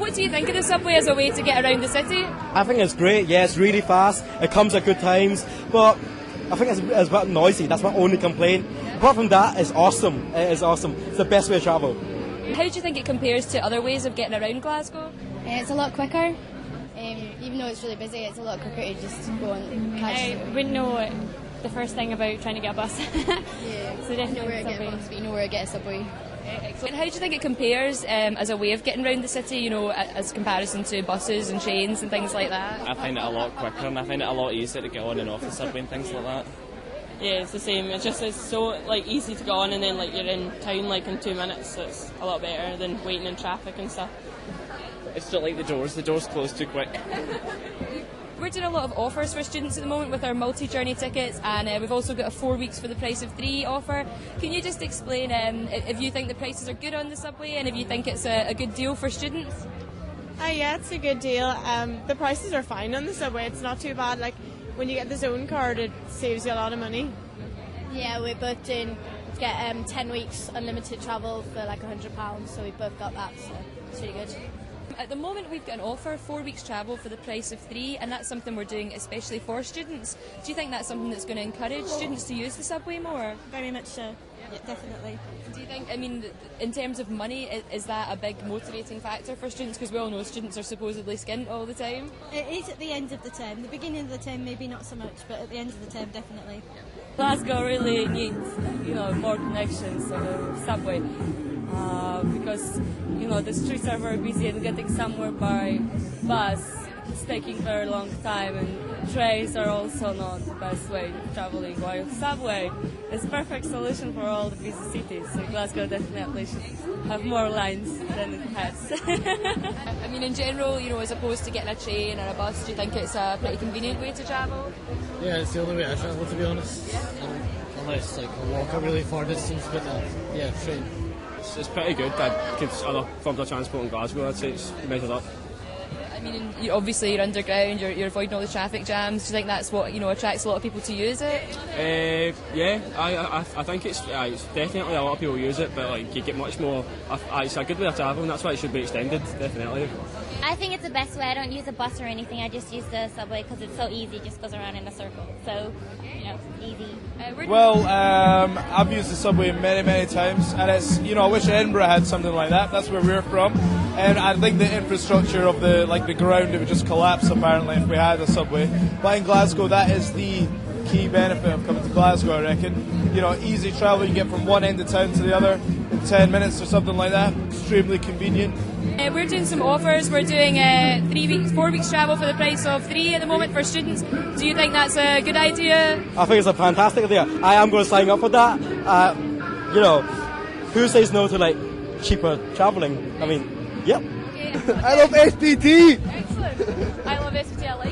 what do you think of the subway as a way to get around the city? I think it's great. Yeah, it's really fast. It comes at good times, but I think it's a bit noisy. That's my only complaint. Apart from that, it's awesome. It is awesome. It's the best way to travel. How do you think it compares to other ways of getting around Glasgow? It's a lot quicker. Even though it's really busy, it's a lot quicker to just go and catch. I wouldn't know the first thing about trying to get a bus. Yeah, So definitely you know where to get subway. a bus, but you know where to get a subway. Excellent. How do you think it compares as a way of getting around the city, you know, as comparison to buses and trains and things like that? I find it a lot quicker and I find it a lot easier to get on and off the subway and things like that. Yeah, it's the same. It's so easy to go on, and then you're in town in 2 minutes. So it's a lot better than waiting in traffic and stuff. It's not like the doors close too quick. We're doing a lot of offers for students at the moment with our multi-journey tickets, and we've also got a 4 weeks for the price of 3 offer. Can you just explain if you think the prices are good on the subway and if you think it's a good deal for students? Yeah, it's a good deal. The prices are fine on the subway. It's not too bad. When you get the zone card, it saves you a lot of money. Yeah, we're both doing 10 weeks unlimited travel for £100, so we both got that, so it's really good. At the moment we've got an offer, 4 weeks travel for the price of 3, and that's something we're doing especially for students. Do you think that's something that's going to encourage students to use the subway more? Very much so, yeah, definitely. Do you think, in terms of money, is that a big motivating factor for students? Because we all know students are supposedly skint all the time. It is at the end of the term. The beginning of the term maybe not so much, but at the end of the term definitely. Glasgow really needs, more connections on the subway because, the streets are very busy and getting somewhere by bus is taking very long time, and trains are also not the best way of traveling, while subway is perfect solution for all the busy cities. So Glasgow definitely should have more lines than it has. In general, as opposed to getting a train or a bus, do you think it's a pretty convenient way to travel? Yeah, it's the only way I travel, to be honest. Unless I walk a really far distance, but train. It's pretty good. Other forms of transport in Glasgow, I'd say it's measured up. Obviously you're underground, you're avoiding all the traffic jams. Do you think that's what attracts a lot of people to use it? Yeah, I think it's definitely a lot of people use it, but you get much more. It's a good way of travelling. That's why it should be extended, definitely. I think it's the best way. I don't use a bus or anything. I just use the subway because it's so easy. It just goes around in a circle. So, easy. Well, I've used the subway many, many times, and it's, I wish Edinburgh had something like that. That's where we're from, and I think the infrastructure of the ground, it would just collapse apparently if we had a subway. But in Glasgow, that is the key benefit of coming to Glasgow, I reckon. Easy travel. You get from one end of town to the other in 10 minutes or something like that. Extremely convenient. We're doing some offers. We're doing 4 weeks travel for the price of 3 at the moment for students. Do you think that's a good idea? I think it's a fantastic idea. I am going to sign up for that. Who says no to cheaper travelling? Yep. Okay. I love SPT! Excellent. I love SPT. I like